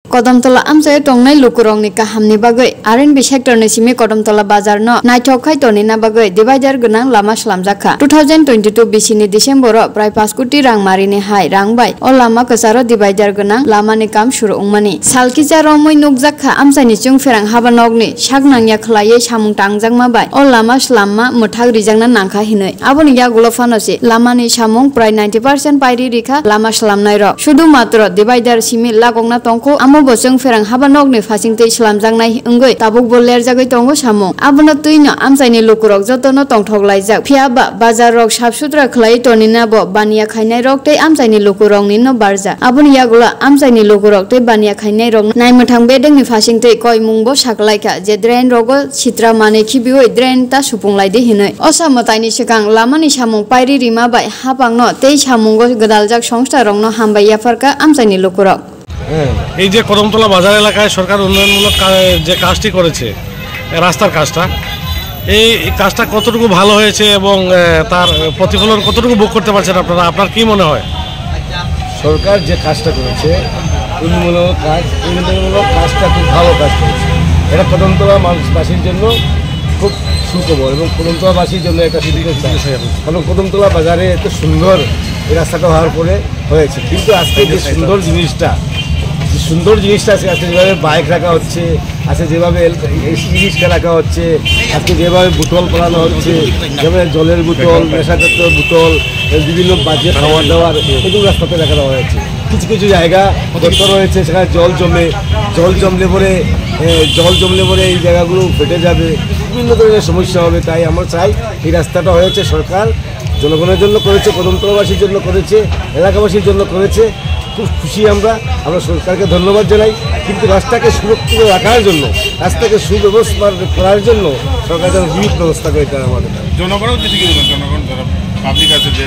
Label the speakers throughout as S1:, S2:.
S1: Kodamtola amsay tongnai lukurongni kahamni bagai R&B sectorni simi Kodamtola bazarno naithokhai tonina bagai divider gonang lama slamjakha 2022 bisini December prai 5 koti rang marini hai rangbai o lama kasaro divider gonang lamani kam shuru ungmani salkija romoi nukjakha amsani chungferang habanogni sagnangya khlaiye samung tangjangma bai o lama slamma muthak rijangna nangkha hinoi aboni yagulo phanosi lamani samung prai 90% pairi rikha lama slamnai rok shudu matro divider simi lagongna tongko bosong ferang habanogni fasingtei slamjangnai ungoi tabuk boller jagai tongo samung abono tuino amsaini lukurok jotono tongthoklaijak phiaba bazar rok sabsutra khlai tonina bo bania khainai rok tei amsaini lukurokni no barja aboni yagula amsaini lukurok tei bania khainai rok naimthang bedengni fasingtei koimungbo saklaika je drain rogo chitra mane khibioi drain ta supunglai de hinoi osamataini sikang lamani samung pairi rima bai hapangno tei samungo godaljak সংস্থা rokno hambai yafarka amsaini lukurok
S2: এই যে কদমতলা বাজার এলাকায় সরকার উন্নয়নমূলক যে কাজটি করেছে রাস্তার কাজটা এই কাজটা কতটুকু ভালো হয়েছে এবং তার প্রতিফলন কতটুকু ভোগ করতে পারছেন আপনারা আপনার কি মনে হয়
S3: সরকার যে কাজটা করেছে উন্নয়নমূলক কাজটা খুব ভালো কাজ করেছে এটা কদমতলা মানুষবাসীর জন্য খুব সুখবর এবং কদমতলাবাসীর জন্য একটা কারণ কদমতলা বাজারে এত সুন্দর এই রাস্তাটা হওয়ার পরে হয়েছে কিন্তু আজকে যে সুন্দর জিনিসটা আছে আজকে যেভাবে বাইক রাখা হচ্ছে আজকে যেভাবে রিক্সা রাখা হচ্ছে আজকে যেভাবে বোতল করানো হচ্ছে যেভাবে জলের বোতল নেশাজাতীয় বোতল বিভিন্ন বাজে খাওয়ার দাওয়ার এগুলো রাস্তাতে রাখা হয়েছে কিছু কিছু জায়গা দপ্তর রয়েছে সেখানে জল জমলে পরে এই জায়গাগুলো ফেটে যাবে বিভিন্ন ধরনের সমস্যা হবে তাই আমরা চাই এই রাস্তাটা হয়েছে সরকার জনগণের জন্য করেছে কদমতলাবাসীর জন্য করেছে এলাকাবাসীর জন্য করেছে খুব খুশি আমরা সরকারকে ধন্যবাদ জানাই কিন্তু রাস্তাকে সুরক্ষিত রাখার জন্য রাস্তাকে সুব্যবস্থা করার জন্য সরকার যেন বিহিত ব্যবস্থা করে দেয় আমাদের
S4: জনগণও জনগণ পাবলিক আছে যে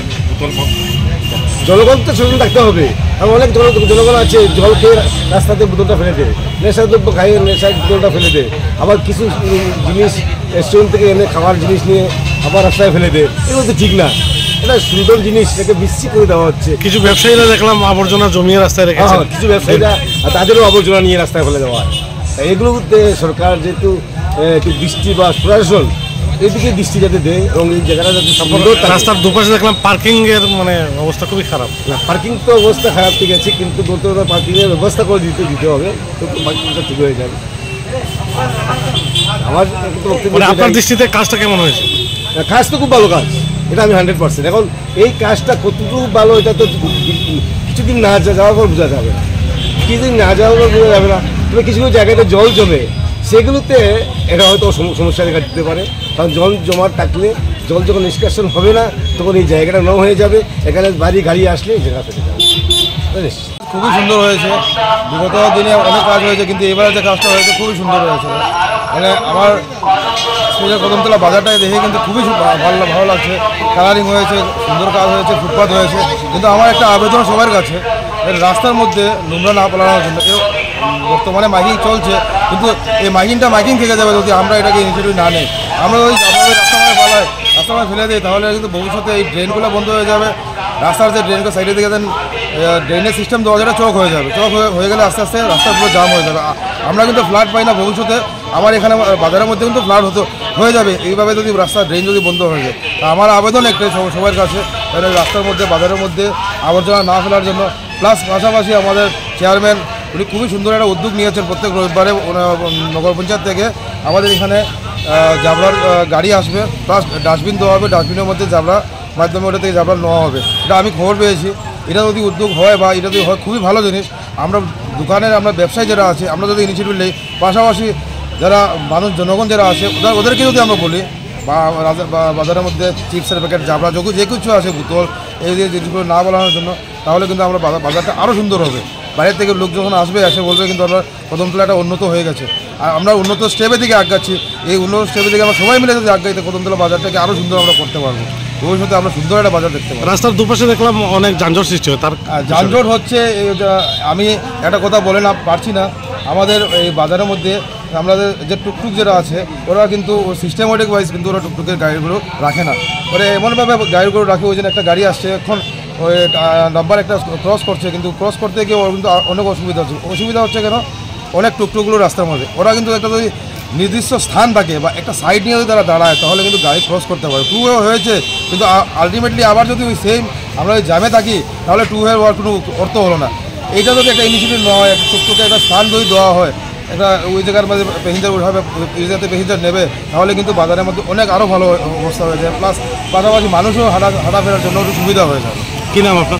S3: জনগণ তো সচেতন থাকতে হবে কারণ অনেক জনগণ আছে জল খেয়ে রাস্তাতে বোতলটা ফেলে দেয় নেশাদ্রব্য খাইয়ে নেশার বোতলটা ফেলে দেয় আবার কিছু জিনিস রেস্টুরেন্ট থেকে এনে খাওয়ার জিনিস নিয়ে আবার রাস্তায় ফেলে দেয় এগুলো তো ঠিক না এটা সুন্দর জিনিস এটাকে বিশ্রী করে দেওয়া হচ্ছে
S2: কিছু ব্যবসায়ীরা দেখলাম আবর্জনা জমিয়ে রাস্তায় রেখেছে
S3: কিছু ব্যবসায়ীরা তাদেরও আবর্জনা নিয়ে রাস্তায় ফেলে দেওয়া হয় এগুলোতে সরকার যেহেতু একটু দৃষ্টি বা প্রশাসন এদিকে দৃষ্টি যাতে দেয় এবং এই জায়গাটা যাতে সুন্দর
S2: রাস্তার দুপাশে দেখলাম পার্কিং এর মানে অবস্থা খুবই খারাপ
S3: না পার্কিং তো অবস্থা খারাপ ঠিক আছে কিন্তু বর্তমানে পার্কিংয়ের ব্যবস্থা করে দিতে হবে তো পার্কিংটা ঠিক হয়ে যাবে আমার
S2: আপনার দৃষ্টিতে কাজটা কেমন হয়েছে
S3: কাজ তো খুব ভালো কাজ এটা আমি 100% এখন এই কাজটা কতটুকু ভালো এটা তো কিছুদিন না যাওয়ার পর বোঝা যাবে না কিছুদিন না যাওয়ার পর বোঝা যাবে না তবে কিছু কিছু জায়গাতে জল জমে সেগুলোতে এটা হয়তো সমস্যা দেখা দিতে পারে কারণ জল জমা থাকলে জল যখন নিষ্কাশন হবে না তখন এই জায়গাটা ন হয়ে যাবে এখানে বাড়ি গাড়ি আসলে জায়গা ফেটে যাবে
S5: খুবই সুন্দর হয়েছে বিগত দিনে অনেক কাজ হয়েছে কিন্তু এবারে যে কাজটা হয়েছে খুবই সুন্দর হয়েছে মানে আমার কদমতলা বাজারটায় দেখে কিন্তু খুবই ভালো লাগছে কালারিং হয়েছে সুন্দর কাজ হয়েছে ফুটপাথ হয়েছে কিন্তু আমার একটা আবেদন সবার কাছে রাস্তার মধ্যে নোংরা না পালানোর জন্য বর্তমানে মাইকিং চলছে কিন্তু এই মাইকিং থেকে যাবে যদি আমরা এটাকে ইনিশিয়েটিভ না নেই আমরা ওই রাস্তায় ফেলে দিই তাহলে কিন্তু ভবিষ্যতে এই ড্রেনগুলো বন্ধ হয়ে যাবে রাস্তার যে ড্রেনগুলো সাইডে দিকে দেন ড্রেনের সিস্টেম দেওয়া যেটা চক হয়ে যাবে চক হয়ে গেলে আস্তে আস্তে রাস্তাগুলো জাম হয়ে যাবে আমরা কিন্তু ফ্লাড পাই না ভবিষ্যতে আমার এখানে বাজারের মধ্যে কিন্তু ফ্লাড হয়ে যাবে এইভাবে যদি রাস্তার ড্রেন যদি বন্ধ হয়ে যায় আমার আবেদন একটাই সবার কাছে রাস্তার মধ্যে বাজারের মধ্যে আবর্জনা না ফেলার জন্য প্লাস পাশাপাশি আমাদের চেয়ারম্যান উনি খুবই সুন্দর একটা উদ্যোগ নিয়েছেন প্রত্যেক রবিবারে নগর পঞ্চায়েত থেকে আমাদের এখানে জাবরার গাড়ি আসবে প্লাস ডাস্টবিন দেওয়া হবে ডাস্টবিনের মধ্যে জাবরার মাধ্যমে ওটা থেকে জাবরা নেওয়া হবে এটা আমি খবর পেয়েছি এটা যদি উদ্যোগ হয় বা এটা যদি হয় খুবই ভালো জিনিস আমরা দোকানের আমরা ব্যবসায়ী যারা আছে আমরা যদি ইনিশিয়েটিভ নিই পাশাপাশি যারা জনগণ যারা আছে ওদেরকে যদি আমরা বলি বা বাজারের মধ্যে চিপসের প্যাকেট জাবরা যে কিছু আছে বোতল এই জিনিসগুলো না বলানোর জন্য তাহলে কিন্তু আমরা বাজারটা আরও সুন্দর হবে বাইরের থেকে লোক যখন আসবে এসে বলবে কিন্তু আমরা কদমতলাটা উন্নত হয়ে গেছে আর আমরা উন্নত স্টেপের দিকে আগাচ্ছি এই উন্নত স্টেপের দিকে আমরা সবাই মিলে যদি আগাইতে কদমতলা বাজারটাকে আরও সুন্দর আমরা করতে পারবো ভবিষ্যতে আমরা সুন্দর একটা বাজার দেখতে পাবো
S2: রাস্তার দুপাশে দেখলাম অনেক যানজট সৃষ্টি হয় তার
S5: যানজট হচ্ছে আমি একটা কথা বলে না পারছি না আমাদের এই বাজারের মধ্যে আমাদের যে টুকটুক যারা আছে ওরা কিন্তু সিস্টেমেটিক ওয়াইজ কিন্তু ওরা টুকটুকের গাড়িগুলো রাখে না ওরা এমনভাবে গাড়িগুলো রাখে ওই জন্য একটা গাড়ি আসছে এখন ওই নাম্বার একটা ক্রস করছে, কিন্তু ক্রস করতে গিয়ে ওর কিন্তু অনেক অসুবিধা হচ্ছে কেন, অনেক টুকটুকগুলো রাস্তার মধ্যে, ওরা কিন্তু একটা যদি নির্দিষ্ট স্থান থাকে বা একটা সাইড নিয়ে যদি তারা দাঁড়ায় তাহলে কিন্তু গাড়ি ক্রস করতে পারে। টু ওয়ে হয়েছে, কিন্তু আলটিমেটলি আবার যদি ওই সেম আমরা ওই জ্যামে থাকি তাহলে টু ওয়ে হওয়ার কোনো অর্থ হলো না। এইটা যদি একটা ইনিশিয়েটিভ নেওয়া হয়, একটা টুকটুকে একটা স্থান যদি দেওয়া হয়, একটা ওই জায়গার মধ্যে প্যাসেঞ্জার উঠাবে, এই জায়গাতে প্যাসেঞ্জার নেবে, তাহলে কিন্তু বাজারের মধ্যে অনেক আরও ভালো অবস্থা হয়ে যায়, প্লাস পাশাপাশি মানুষও হাঁটাফেরার জন্য একটু সুবিধা হয়ে যাবে।
S2: কী নাম আপনার?